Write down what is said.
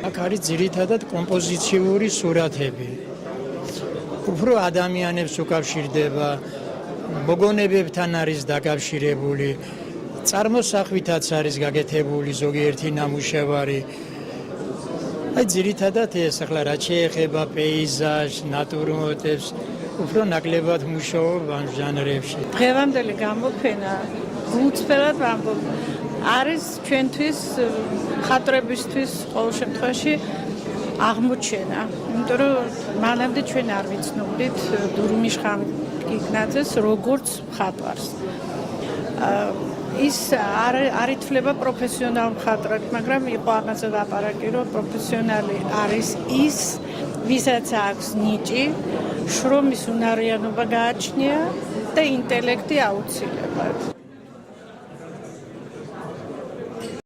აქ არის ძირითადად კომპოზიციური სურათები. უფრო ადამიანებს უკავშირდება, მოგონებებთან არის დაკავშირებული, წარმოსახვითაც არის გაკეთებული ზოგიერთი ნამუშევარი. აი ძირითადად ეს ახლა რაც შეეხება პეიზაჟს, ნატურმოტივს, უფრო ნაკლებად მუშაობ ამ ჟანრებში. დღევანდელი გამოფენა გულწრფელად ვამბობ, არის ჩვენთვის მხატვრებისთვის ყოველ შემთხვევაში აღმოჩენა. იმიტომ რომ მანამდე ჩვენ არ ვიცნობდით დურმიშ ხამკიგნაძეს როგორც მხატვარს. ის არ ითვლება პროფესიონალ მხატვრად, მაგრამ იყო ამაზე ლაპარაკი, რომ პროფესიონალი არის ის, ვისაც აქვს ნიჭი, შრომის უნარიანობა გააჩნია და ინტელექტი აუცილებლად.